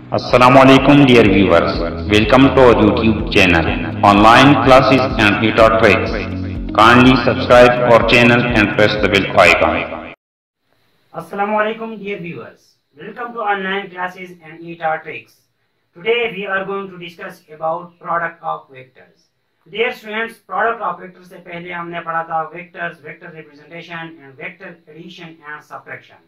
Assalamualaikum dear viewers, welcome to our YouTube channel, online classes and tutor tricks. Kindly subscribe our channel and press the bell icon. Assalamualaikum dear viewers, welcome to online classes and tutor tricks. Today we are going to discuss about product of vectors. Dear students, product of vectors से पहले हमने पढ़ा था vectors, vector representation and vector addition and subtraction.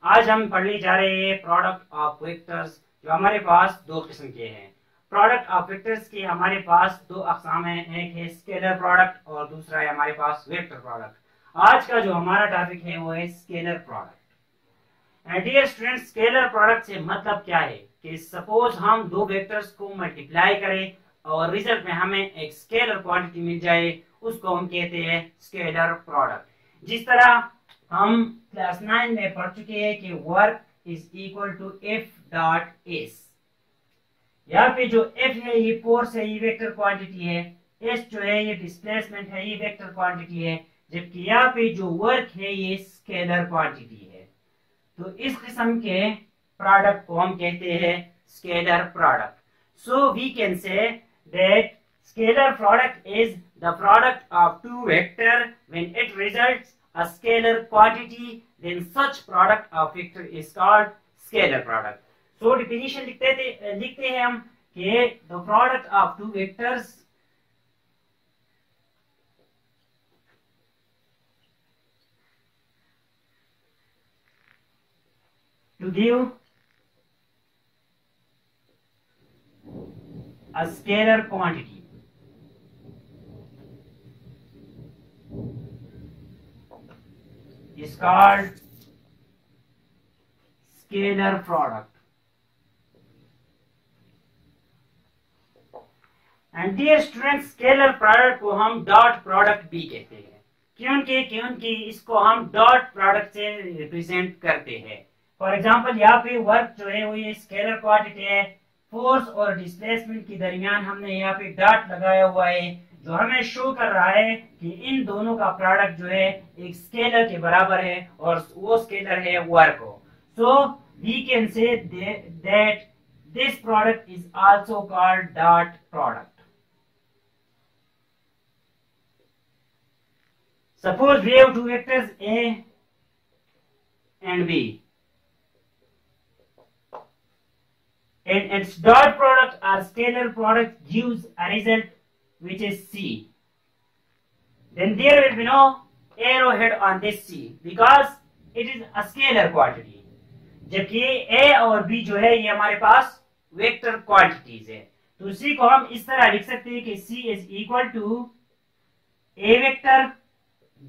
आज हम पढ़ने जा रहे हैं प्रोडक्ट ऑफ वेक्टर्स, जो हमारे पास दो किस्म के हैं। प्रोडक्ट ऑफ वेक्टर्स के हमारे पास दो अक़साम हैं, एक है स्केलर प्रोडक्ट और दूसरा है हमारे पास वेक्टर प्रोडक्ट। आज का जो हमारा टॉपिक है वो है scalar product. And dear students, scalar product से मतलब क्या है कि सपोज हम दो वेक्टर्स को मल्टीप्लाई करें और रिजल्ट में हमें एक स्केलर क्वांटिटी मिल जाए, उसको हम कहते हैं स्केलर प्रोडक्ट। जिस तरह हम क्लास 9 में पढ़ चुके हैं कि work is equal to F dot S. यहाँ पे जो एफ है ये फोर्स है, ये वेक्टर क्वांटिटी है, एस जो है ये डिस्प्लेसमेंट है, ये वेक्टर क्वांटिटी है, जबकि यहाँ पे जो वर्क है ये स्केलर क्वांटिटी है। तो इस किस्म के प्रोडक्ट को हम कहते हैं scalar product. So we can say that scalar product is the product of two vector when it results a scalar quantity, then such product of vector is called scalar product. So definition लिखते हैं हम कि the product of two vectors to give a scalar quantity is called scalar product. And dear students, scalar product को हम dot product भी कहते हैं। क्योंकि इसको हम डॉट प्रोडक्ट से रिप्रेजेंट करते हैं। फॉर एग्जांपल यहाँ पे वर्क जो है वो ये स्केलर क्वांटिटी है, फोर्स और डिस्प्लेसमेंट के दरमियान हमने यहाँ पे डॉट लगाया हुआ है, जो हमें शो कर रहा है कि इन दोनों का प्रोडक्ट जो है एक स्केलर के बराबर है और वो स्केलर है वर्क को। So we can say that this product is also called dot product. Suppose we have two vectors A and B and its dot product or scalar product gives a result which is C. Then there will be no arrowhead on this C because it is a scalar quantity. जबकि A और B जो है ये हमारे पास vector quantities है। तो C को हम इस तरह लिख सकते हैं कि C is equal to A vector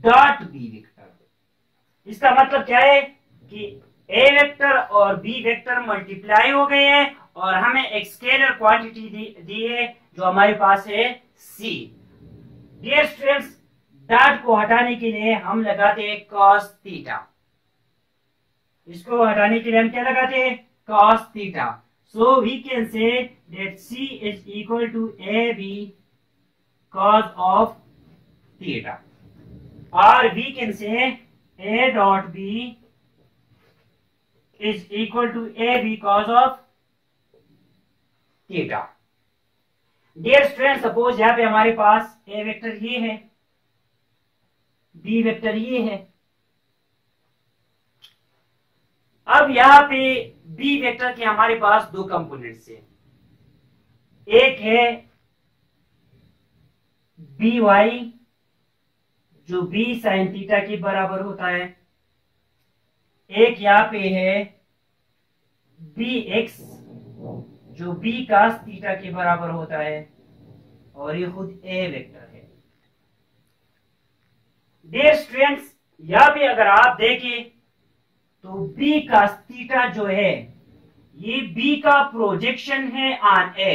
dot B vector. इसका मतलब क्या है कि A वेक्टर और B वेक्टर मल्टीप्लाई हो गए हैं और हमें एक स्केलर क्वांटिटी दी है जो हमारे पास है C। डियर स्टूडेंट्स, डॉट को हटाने के लिए हम लगाते हैं cos थीटा। इसको हटाने के लिए हम क्या लगाते हैं? cos theta. So we can say that C is equal to AB cos of theta, और we can say A dot B is equal to AB cos of theta. Dear student, suppose यहाँ पे हमारे पास A vector ये है, B vector ये है। अब यहाँ पे B वेक्टर के हमारे पास दो कंपोनेंट्स है, एक है BY जो B sin थीटा के बराबर होता है, एक यहाँ पे है BX जो B cos थीटा के बराबर होता है, और ये खुद A वेक्टर है। डियर स्टूडेंट्स, यहाँ पे अगर आप देखें तो B cos थीटा जो है ये B का प्रोजेक्शन है ऑन A,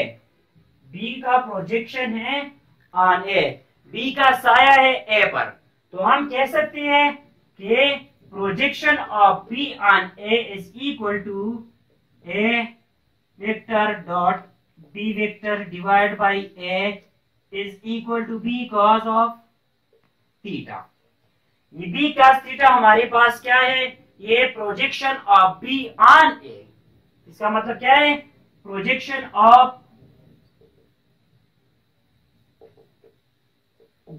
B का प्रोजेक्शन है ऑन A, B का साया है A पर। तो हम कह सकते हैं कि projection of B on A is equal to A vector dot B vector divided by A is equal to B cos of theta। ये B cos theta हमारे पास क्या है? ये projection of B on A। इसका मतलब क्या है projection of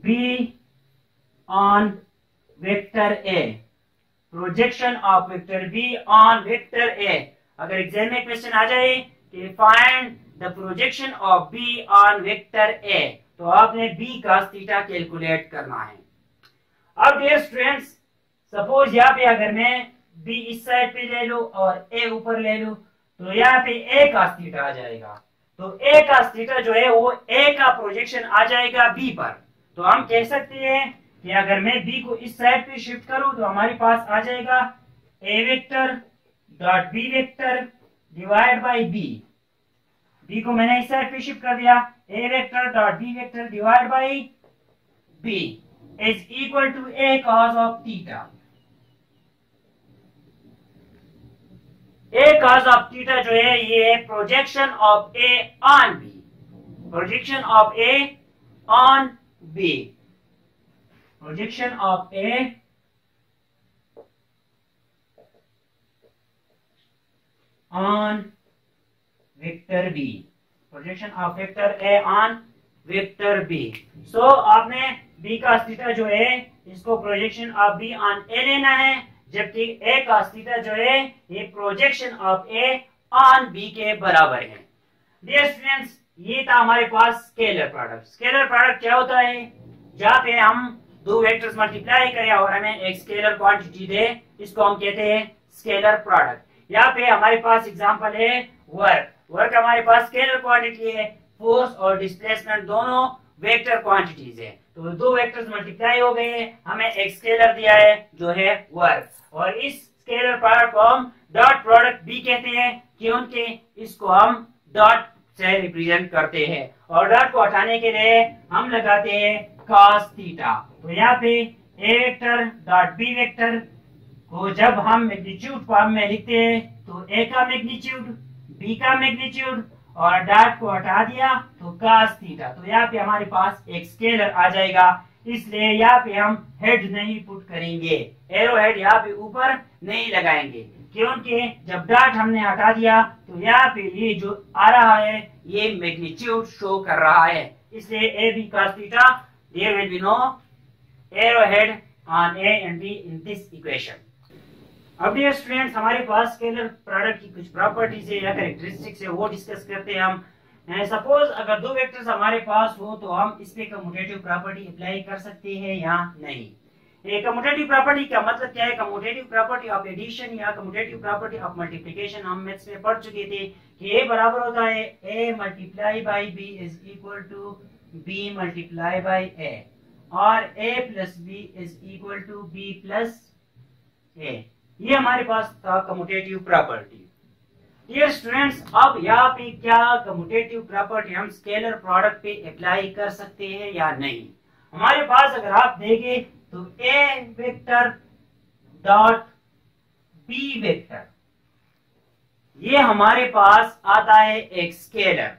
B on vector A, projection of vector be on vector A. अगर एग्जाम में क्वेश्चन आ जाए कि find the projection of B on vector A, तो आपने बी का थीटा कैलकुलेट करना है। अब डियर स्टूडेंट्स, सपोज यहाँ पे अगर मैं बी इस साइड पे ले लूं और ए ऊपर ले लूं, तो यहाँ पे ए का थीटा आ जाएगा। तो ए का थीटा जो है वो ए का प्रोजेक्शन आ जाएगा बी पर। तो हम कह सकते हैं कि अगर मैं बी को इस साइड पे शिफ्ट करूं तो हमारे पास आ जाएगा A vector dot B vector divide by B. B को मैंने इस साइड पे शिफ्ट कर दिया, A vector dot B vector divide by B is equal to A cos of theta. A cos of theta जो है ये projection of A on B, projection of A on B, projection of A on vector B, projection of vector A on vector B. So आपने B का theta जो है इसको projection of B on A लेना है, जबकि A का theta जो है ये projection of A on B के बराबर है। डियर स्टूडेंट्स, ये था हमारे पास स्केलर प्रोडक्ट। स्केलर प्रोडक्ट क्या होता है? जहाँ पे हम दो वेक्टर्स मल्टीप्लाई करें और हमें एक स्केलर क्वांटिटी दे, इसको हम कहते हैं स्केलर प्रोडक्ट। यहाँ पे हमारे पास एग्जांपल है वर्क। वर्क हमारे पास स्केलर क्वांटिटी है, फोर्स और डिस्प्लेसमेंट दोनों वेक्टर क्वांटिटीज है। तो दो वेक्टर्स मल्टीप्लाई हो गए, हमें एक स्केलर दिया है जो है वर्क, और इस स्केलर प्रोडक्ट को हम डॉट प्रोडक्ट भी कहते हैं क्योंकि इसको हम डॉट से रिप्रेजेंट करते हैं, और डॉट को हटाने के लिए हम लगाते हैं cos थीटा। तो यहाँ पे A vector dot B vector को जब हम मैग्नीट्यूड फॉर्म में लिखते हैं तो ए का मैग्नीट्यूड, बी का मैग्नीट्यूड और डॉट को हटा दिया तो cos थीटा। तो यहाँ पे हमारे पास एक स्केलर आ जाएगा, इसलिए यहाँ पे हम हेड नहीं पुट करेंगे, एरो हेड यहाँ पे ऊपर नहीं लगाएंगे, क्योंकि जब डॉट हमने हटा दिया तो यहाँ पे ये जो आ रहा है ये मैग्नीट्यूड शो कर रहा है, इसलिए A B cos theta, there will be no arrow head on A and B in this equation. अब डियर स्टूडेंट्स, हमारे पास स्केलर प्रोडक्ट की कुछ प्रॉपर्टीज है या कैरेक्टरिस्टिक्स है, वो डिस्कस करते हैं हम। सपोज अगर दो वेक्टर्स हमारे पास हो तो हम इस पे कम्यूटेटिव प्रॉपर्टी अप्लाई कर सकते हैं या नहीं। कम्यूटेटिव प्रॉपर्टी का मतलब क्या है? कम्यूटेटिव प्रॉपर्टी ऑफ एडिशन या कम्यूटेटिव प्रॉपर्टी ऑफ मल्टीप्लिकेशन हम मैथ्स में पढ़ चुके थे कि ए बराबर होता है A multiply by B is equal to B multiply by A, और A plus B is equal to B plus A. ये हमारे पास था कम्यूटेटिव प्रॉपर्टी। डियर स्टूडेंट्स, अब यहाँ पे क्या कम्यूटेटिव प्रॉपर्टी हम स्केलर प्रोडक्ट पे अप्लाई कर सकते हैं या नहीं? हमारे पास अगर आप देखें तो ए वेक्टर डॉट बी वेक्टर, ये हमारे पास आता है एक स्केलर।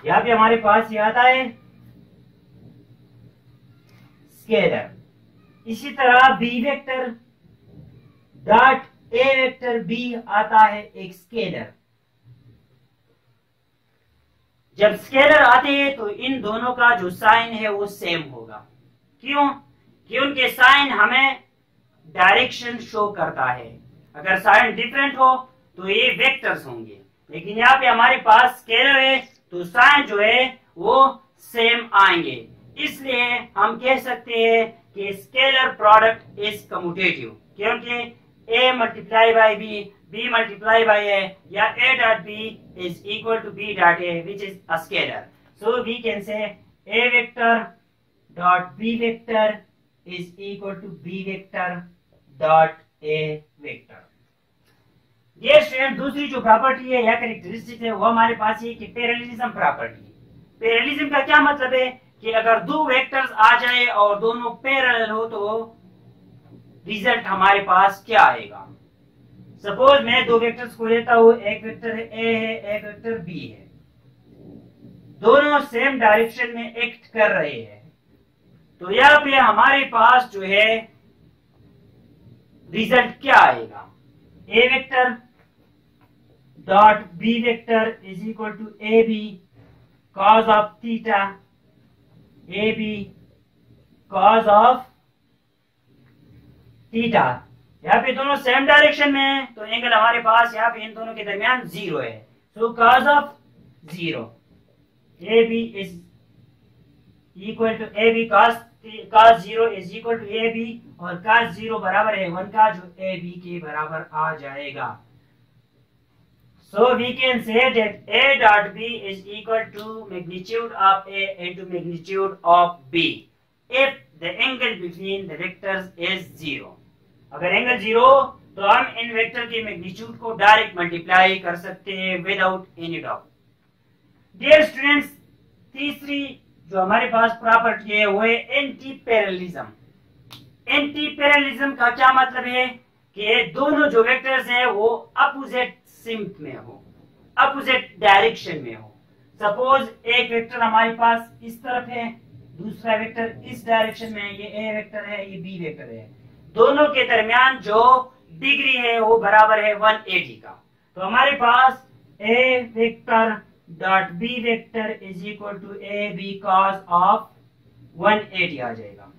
यहाँ पे हमारे पास ये आता है स्केलर। इसी तरह B vector dot A vector B आता है एक स्केलर। जब स्केलर आते हैं तो इन दोनों का जो साइन है वो सेम होगा। क्यों? क्योंकि साइन हमें डायरेक्शन शो करता है। अगर साइन डिफरेंट हो तो ये वेक्टर्स होंगे, लेकिन यहाँ पे हमारे पास स्केलर है तो साइन जो है वो सेम आएंगे, इसलिए हम कह सकते हैं कि स्केलर प्रोडक्ट इज कम्यूटेटिव, क्योंकि a multiply by B, b multiply by a या a dot b is equal to b dot a which is a scalar. So we can say a vector dot b vector is equal to b vector dot a vector. ये student, दूसरी जो property है या characteristic है वो हमारे पास ये कि पैरेललिज्म प्रॉपर्टी। पैरेललिज्म का क्या मतलब है कि अगर दो वेक्टर्स आ जाए और दोनों पैरेलल हो तो रिजल्ट हमारे पास क्या आएगा? सपोज मैं दो वेक्टर्स को लेता हूं, एक वेक्टर ए है, एक वेक्टर बी है, दोनों सेम डायरेक्शन में एक्ट कर रहे हैं, तो यहाँ पे हमारे पास जो है रिजल्ट क्या आएगा? ए vector dot b vector is equal to ab cos of theta, ab cos of theta. यहाँ पे दोनों सेम डायरेक्शन में है तो एंगल हमारे पास यहाँ पे इन दोनों के दरमियान जीरो है। So cos of zero AB is equal to AB cos zero is equal to AB और cos जीरो बराबर है 1 का, जो AB के बराबर आ जाएगा। So we can say that A dot B is equal to magnitude of A into magnitude of B if the angle between the vectors is zero। अगर angle zero तो हम इन वेक्टर के मैग्नीट्यूड को direct multiply कर सकते हैं without any doubt. Dear students, तीसरी जो हमारे पास प्रॉपर्टी है वो है एंटी पैरेललिज्म। एंटी पैरेललिज्म का क्या मतलब है कि दोनों जो वेक्टर्स हैं वो अपोजिट सिम्ट में हो, अपोजिट डायरेक्शन में हो। सपोज एक वेक्टर हमारे पास इस तरफ है, दूसरा वेक्टर इस डायरेक्शन में है, ये ए वेक्टर है, ये बी वेक्टर है। दोनों के दरमियान जो डिग्री है वो बराबर है 180 का। तो हमारे पास A vector dot B vector is equal to A B cos of 180 आ जाएगा।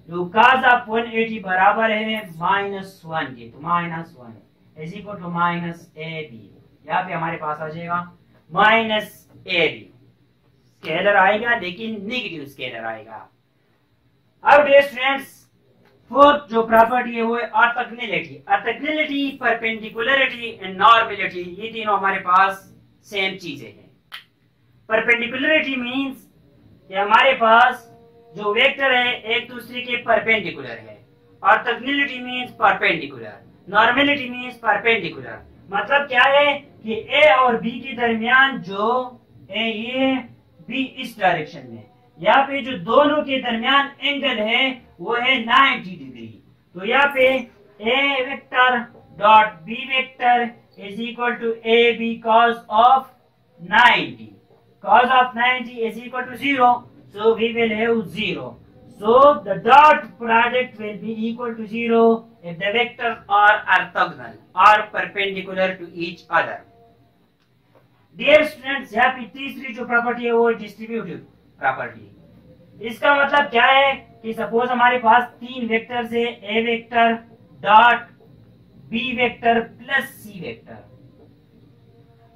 जो कॉस ऑफ 180 बराबर है -1 के, तो -1 is equal to minus A B. यहाँ पे हमारे पास आ जाएगा माइनस ए बी। स्केलर आएगा लेकिन नेगेटिव स्केलर आएगा। अब डियर स्टूडेंट्स, फोर्थ जो प्रॉपर्टी है वो है orthogonality. Orthogonality, perpendicularity and normality, ये तीनों हमारे पास सेम चीजें हैं। परपेंडिकुलरिटी मींस कि हमारे पास जो वेक्टर है एक दूसरे के परपेंडिकुलर है। Orthogonality means perpendicular, normality means perpendicular. मतलब क्या है कि ए और बी के दरमियान जो ये बी इस डायरेक्शन में, यहाँ पे जो दोनों के दरमियान एंगल है वो है 90 डिग्री। तो यहाँ पे A vector dot B vector is equal to A B cos of 90। cos of 90 is equal to 0, so we will have 0. So the dot product will be equal to 0 if the vectors are orthogonal or perpendicular to each other. Dear students, यहाँ पे तीसरी जो property है वो distributive property. इसका मतलब क्या है कि सपोज हमारे पास तीन वेक्टर्स है, A vector dot B vector plus C vector.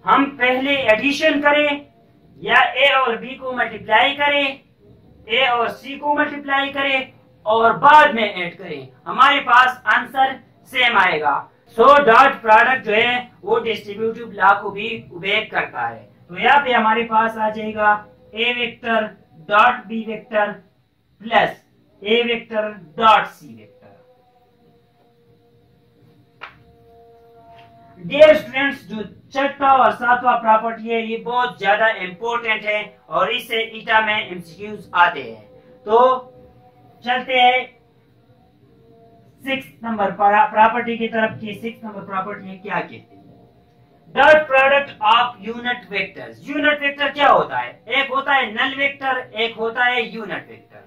हम पहले एडिशन करें या ए और बी को मल्टीप्लाई करें, ए और सी को मल्टीप्लाई करें और बाद में ऐड करें, हमारे पास आंसर सेम आएगा। सो डॉट प्रोडक्ट जो है वो डिस्ट्रीब्यूटिव लॉ को भी ओबे करता है। तो यहाँ पे हमारे पास आ जाएगा A vector dot B vector plus A vector dot C vector. Dear students, जो छठा और सातवां प्रॉपर्टी है ये बहुत ज्यादा इंपॉर्टेंट है और इससे ईटा में एमसीक्यूज आते हैं। तो चलते हैं 6 नंबर प्रॉपर्टी की तरफ की। 6 नंबर प्रॉपर्टी है क्या कहते हैं? Dot product of unit vectors. Unit vector क्या होता है? एक होता है नल वेक्टर, एक होता है यूनिट वेक्टर।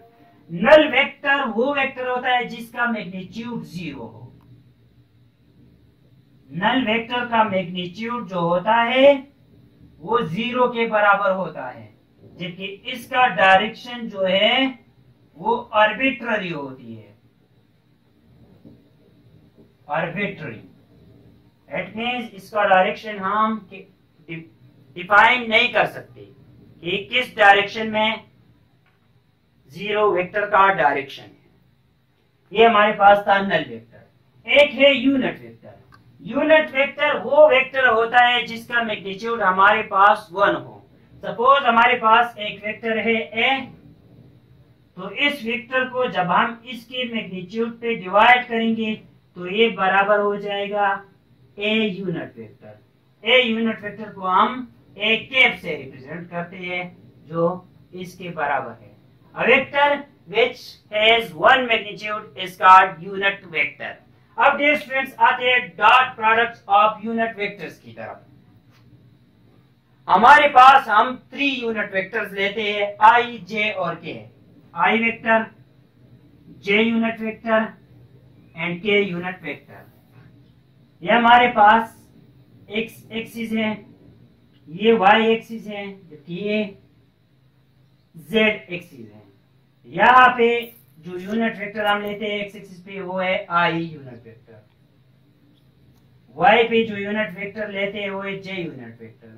नल वेक्टर वो वेक्टर होता है जिसका मैग्नीट्यूड 0 हो। नल वेक्टर का मैग्नीट्यूड जो होता है वो 0 के बराबर होता है, जबकि इसका डायरेक्शन जो है वो आर्बिट्ररी होती है। आर्बिट्ररी इट मींस इसका डायरेक्शन हम डिफाइन नहीं कर सकते कि किस डायरेक्शन में 0 वेक्टर का डायरेक्शन है। ये हमारे पास था नल वेक्टर। एक है यूनिट वेक्टर। यूनिट वेक्टर वो वेक्टर होता है जिसका मैग्नीट्यूड हमारे पास 1 हो। सपोज हमारे पास एक वेक्टर है ए, तो इस वेक्टर को जब हम इसके मैग्नीट्यूड पे डिवाइड करेंगे तो ये बराबर हो जाएगा a unit vector. A unit vector को हम ए कैप से रिप्रेजेंट करते हैं जो इसके बराबर है। A vector which has one magnitude is called unit vector. अब डियर स्टूडेंट्स आते हैं dot products of unit vectors की तरफ। हमारे पास हम 3 यूनिट वेक्टर्स लेते हैं, आई, जे और K. I vector, J unit vector and K unit vector. ये हमारे पास एक्स एक्सिस है, ये वाई एक्सिस है, जबकि ये जेड एक्सिस है। यहाँ पे जो यूनिट वेक्टर हम लेते हैं एक्स एक्सिस पे वो है आई यूनिट वेक्टर, वाई पे जो यूनिट वेक्टर लेते हैं वो है जे यूनिट वेक्टर,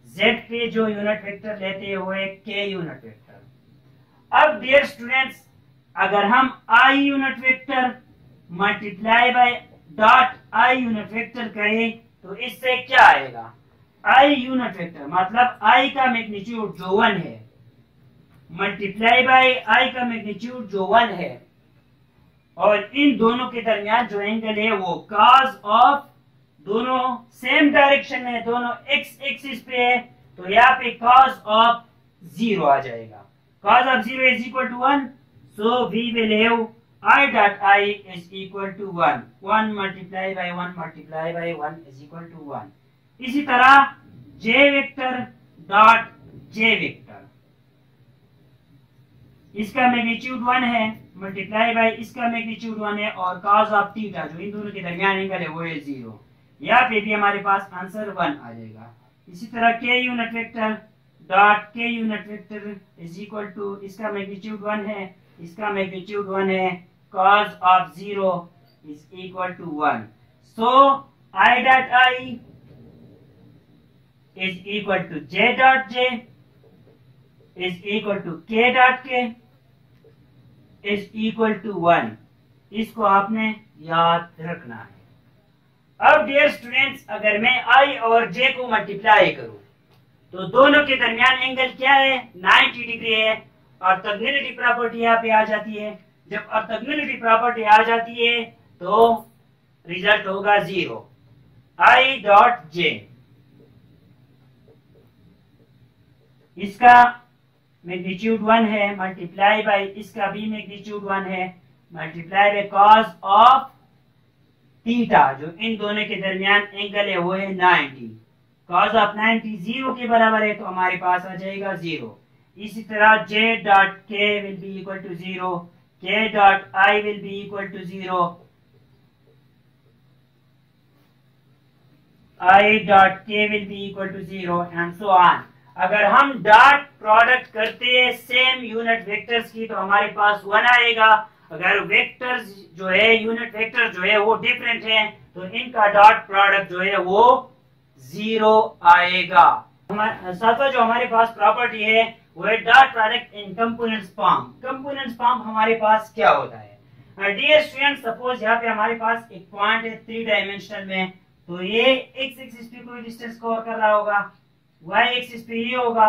जेड पे जो यूनिट वेक्टर लेते हैं वो है के यूनिट वेक्टर। अब डियर स्टूडेंट्स, अगर हम आई unit vector multiply by dot I unit vector करें तो इससे क्या आएगा? आई यूनिट वेक्टर मतलब आई का मैग्नीट्यूड जो 1 है मल्टीप्लाई बाय आई का मैग्नीट्यूड जो 1 है, और इन दोनों के दरमियान जो एंगल है वो cos ऑफ, दोनों सेम डायरेक्शन में, दोनों एक्स एक्सिस पे है, तो यहाँ पे cos ऑफ 0 आ जाएगा। cos of 0 is equal to 1, so we will have I dot I is equal to 1, 1 multiply by 1 multiply by 1 is equal to 1। इसी तरह J vector dot J vector, इसका मैग्नीट्यूड 1 है मल्टीप्लाई बाय इसका magnitude 1 है, और cos of theta जो इन दोनों के दरमियान एंगल है वो है 0। यहाँ पे भी हमारे पास आंसर 1 आ जाएगा। इसी तरह K unit vector dot K unit vector is equal to, इसका मैग्नीट्यूड 1 है, इसका मैग्नीट्यूड 1 है, cos of 0 is equal to 1. So I dot I is equal to J dot J is equal to K dot K is equal to 1। इसको आपने याद रखना है। अब डियर स्टूडेंट्स, अगर मैं I और J को मल्टीप्लाई करूं तो दोनों के दरमियान एंगल क्या है? 90 डिग्री है, और ऑर्थोगोनैलिटी प्रॉपर्टी यहाँ पे आ जाती है। जब ऑर्थोगोनैलिटी प्रॉपर्टी आ जाती है तो रिजल्ट होगा 0। I डॉट J, इसका मैग्नीट्यूड 1 है मल्टीप्लाई बाय इसका भी मैग्नीट्यूड 1 है multiply by cos of theta जो इन दोनों के दरमियान एंगल है वो है 90। cos ऑफ 90 0 के बराबर है, तो हमारे पास आ जाएगा 0। इसी तरह J dot K will be equal to 0, K dot I will be equal to 0, I dot K will be equal to 0 and so on. अगर हम डॉट प्रोडक्ट करते हैं सेम यूनिट वेक्टर्स की तो हमारे पास 1 आएगा। अगर वेक्टर्स जो है यूनिट वेक्टर जो है वो डिफरेंट है तो इनका डॉट प्रोडक्ट जो है वो 0 आएगा। सातवां जो हमारे पास प्रॉपर्टी है वो है dot product in components form. Components form हमारे पास क्या होता है? डियर स्टूडेंट, सपोज यहाँ पे हमारे पास एक पॉइंट है 3 डायमेंशनल में, तो ये एक्स एक्सिस पे कोई डिस्टेंस कवर कर रहा होगा, वाई एक्सिस पे ये होगा,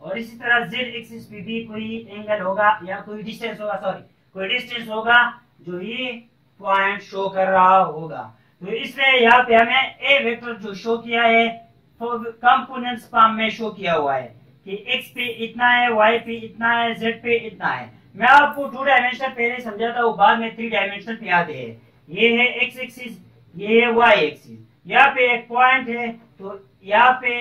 और इसी तरह जेड एक्सिस पे भी कोई एंगल होगा या कोई डिस्टेंस होगा, कोई डिस्टेंस होगा जो ये पॉइंट शो कर रहा होगा। तो इसलिए यहाँ पे हमें ए वेक्टर जो शो किया है कंपोनेंट्स फॉर्म में शो किया हुआ है कि एक्स पे इतना है, वाई पे इतना है, जेड पे इतना है। मैं आपको 2 डायमेंशनल पहले समझाता हूँ, बाद में 3 डायमेंशनल पे आते हैं। ये है एक्स एक्सिस, ये है वाई एक्सिस। यहाँ पे एक पॉइंट है तो यहाँ पे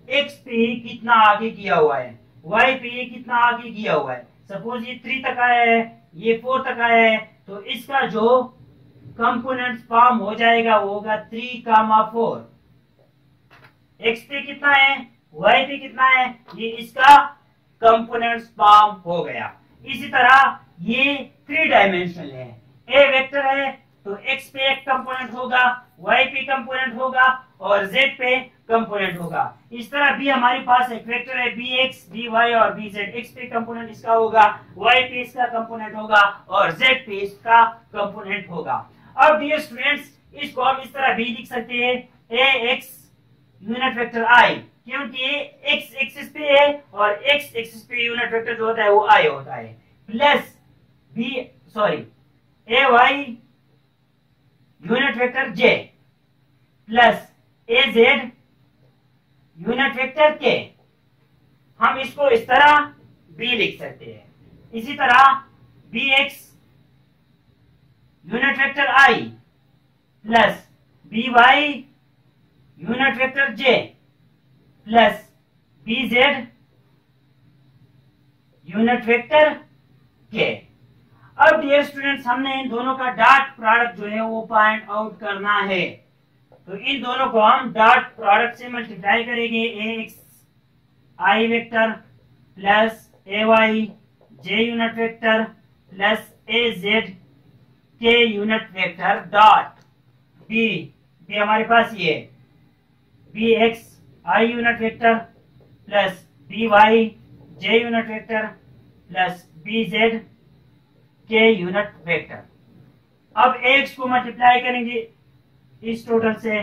एक्स पे ही कितना आगे किया हुआ है, वाई पे ही कितना आगे किया हुआ है। सपोज ये 3 तक आया है, ये 4 तक आया है, तो इसका जो कंपोनेंट फॉर्म हो जाएगा वो होगा 3,4। एक्स पे कितना है, वाई पे कितना है, ये इसका कंपोनेंट फॉर्म हो गया। इसी तरह ये 3 डायमेंशनल है, ए वेक्टर है तो एक्स पे एक कंपोनेंट होगा, वाई पे कंपोनेंट होगा और जेड पे कंपोनेंट होगा। इस तरह भी हमारे पास एक वेक्टर है बी एक्स, बी वाई और बी जेड। एक्स पे कंपोनेंट इसका होगा, वाई पे इसका कंपोनेंट होगा और जेड पे इसका कंपोनेंट होगा। अब डियर स्टूडेंट्स, इसको हम इस तरह भी लिख सकते हैं ए एक्स यूनिट वेक्टर आई, क्योंकि ये एक्स एक्सिस पे है और एक्स एक्सिस पे यूनिट वेक्टर जो होता है वो आई होता है, plus A Y unit vector J plus A Z unit vector के। हम इसको इस तरह बी लिख सकते हैं। इसी तरह B X unit vector I plus B Y unit vector J plus B Z unit vector K. अब डियर स्टूडेंट्स, हमने इन दोनों का डॉट प्रोडक्ट जो है वो फाइंड आउट करना है। तो इन दोनों को हम डॉट प्रोडक्ट से मल्टीप्लाई करेंगे। A X I vector plus A Y J unit vector plus A Z K unit vector dot B हमारे पास ये B X I unit vector plus B Y J unit vector plus B Z K unit vector. अब X को multiply करेंगे इस total से,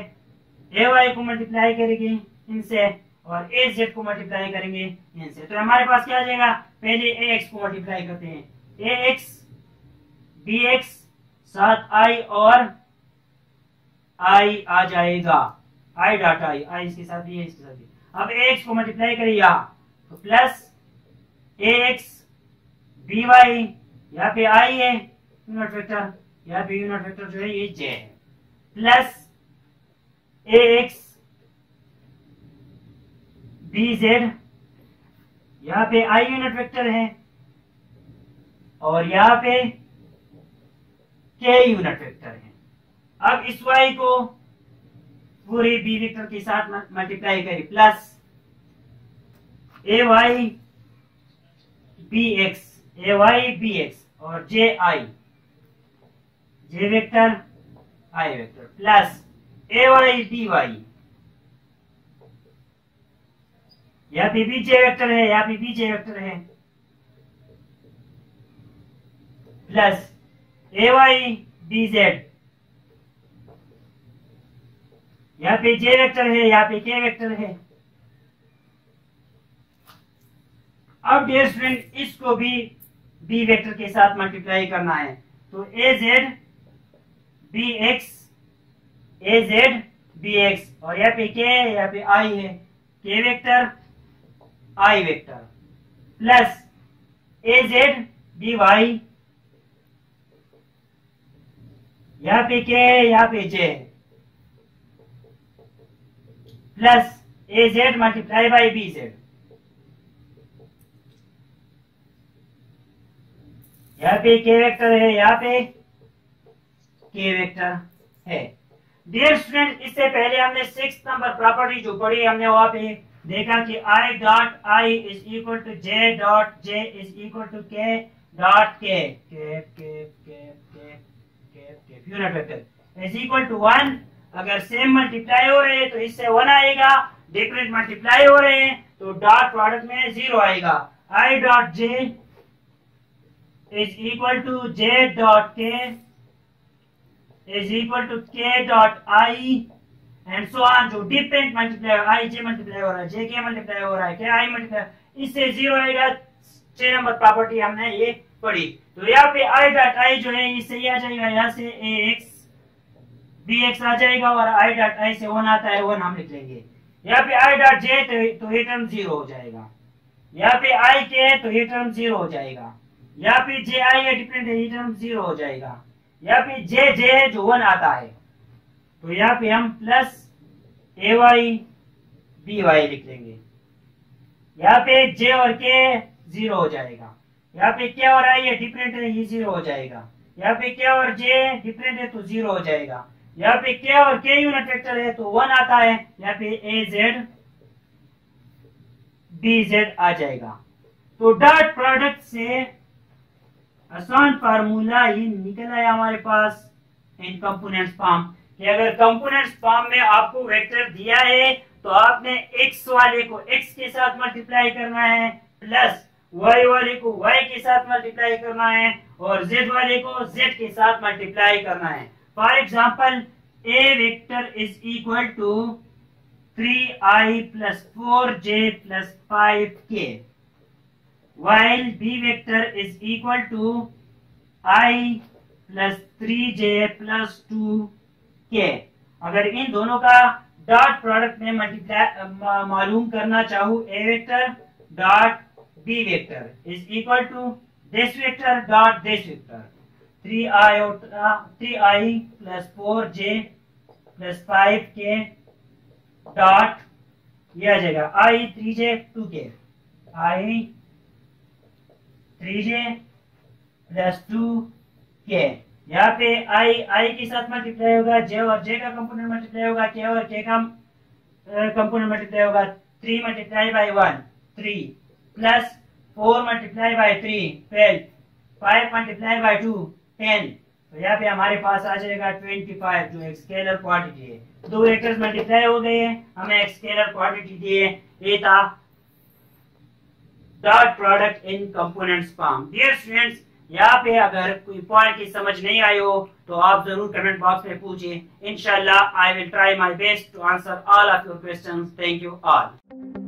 ए Y को multiply करेंगे इनसे और ए जेड को मल्टीप्लाई करेंगे इनसे। तो हमारे पास क्या आ जाएगा, पहले ए एक्स को मल्टीप्लाई करते हैं। ए एक्स बी एक्स साथ आई और आई आ जाएगा, आई डॉट आई इसके साथ भी है इसके साथ भी। अब ए एक्स को मल्टीप्लाई करें यहाँ, तो प्लस ए एक्स बी वाई, यहाँ पे आई है यूनिट वेक्टर, यहाँ पे यूनिट वेक्टर जो है ये जे है, प्लस ए एक्स बी जेड, यहाँ पे आई यूनिट वेक्टर है और यहाँ पे के यूनिट वेक्टर है। अब इस y को पूरे बी वेक्टर के साथ मल्टीप्लाई करें, plus A Y B x और जे आई, जे vector I vector plus A Y D Y, यहाँ पे भी जे वेक्टर है, यहाँ पे भी जे वेक्टर है, plus A Y D Z, यहाँ पे जे वेक्टर है, यहाँ पे के वेक्टर है। अब डियर स्टूडेंट इसको भी बी वेक्टर के साथ मल्टीप्लाई करना है, तो ए जेड बी एक्स और यहाँ पे के, यहाँ पे आई है, K vector I vector plus A Z B Y, यहाँ पे के, यहाँ पे J, plus A Z multiply by B Z, यहाँ पे के वेक्टर है, यहाँ पे के वेक्टर है। डियर स्टूडेंट इससे पहले हमने 6 नंबर प्रॉपर्टी जो पढ़ी हमने वहां पे देखा कि I dot I is equal to J dot J is equal to K dot K unit vector is equal to 1। अगर सेम मल्टीप्लाई हो रहे हैं तो इससे 1 आएगा, डिफरेंट मल्टीप्लाई हो रहे हैं तो डॉट प्रोडक्ट में 0 आएगा। I dot J is equal to J dot K is equal to K dot I and so on. जो different multiply I J multiply हो रहा है, जे के मल्टीप्लाई हो रहा है, के आई मल्टीप्लाई, इससे 0 आएगा। 6 नंबर प्रॉपर्टी हमने ये पढ़ी। तो यहाँ पे आई डॉट आई जो है इससे ये आ जाएगा, यहाँ से ए एक्स बी एक्स आ जाएगा और आई डॉट आई से 1 आता है, 1 हम लिख लेंगे। यहाँ पे आई डॉट जे तो ये टर्म 0 हो जाएगा, यहाँ पे आई के तो ये टर्म 0 हो जाएगा, यहाँ पे जे आई है डिफरेंट है, ये टर्म 0 हो जाएगा, यहाँ पे जे जे जो 1 आता है तो यहाँ पे हम plus A Y B Y लिख लेंगे। यहाँ पे जे और के 0 हो जाएगा, यहाँ पे के और आई है डिफरेंट है, ये 0 हो जाएगा, यहाँ पे के और जे डिफरेंट है तो 0 हो जाएगा, यहाँ पे के और के यूनिट वेक्टर है तो 1 आता है, यहाँ पे ए जेड बी जेड आ जाएगा। तो डॉट प्रोडक्ट से आसान फार्मूला ये निकल आया हमारे पास इन कंपोनेंट्स फॉर्म कि अगर कंपोनेंट्स फॉर्म में आपको वेक्टर दिया है तो आपने x वाले को x के साथ मल्टीप्लाई करना है, प्लस y वाले को y के साथ मल्टीप्लाई करना है और z वाले को z के साथ मल्टीप्लाई करना है। For example a vector is equal to 3i plus 4j plus 5k while b vector is equal to i plus 3j plus 2k। अगर इन दोनों का डॉट प्रोडक्ट में मल्टीप्लाई मालूम करना चाहूँ, A vector dot B vector is equal to this vector dot this vector 3i plus 4j plus 5k dot ये आ जाएगा i 3j 2k, i 3j plus 2k यहाँ पे आई के साथ मल्टीप्लाई होगा, जे और जे का कंपोनेंट मल्टीप्लाई होगा, के और के का कंपोनेंट मल्टीप्लाई होगा। 3 multiply by 1 3 plus 4 multiply by 3 12 5 multiply by 2 10। तो यहाँ पे हमारे पास आ जाएगा 25 जो एक स्केलर क्वांटिटी है। दो वेक्टर्स मल्टीप्लाई हो गए हैं, हमें एक स्केलर क्वांटिटी दिए, ये था dot product in components form. Dear students, यहाँ पे अगर कोई पॉइंट की समझ नहीं आई हो तो आप जरूर कमेंट बॉक्स में पूछिए। इंशाल्लाह I will try my best to answer all of your questions. Thank you all.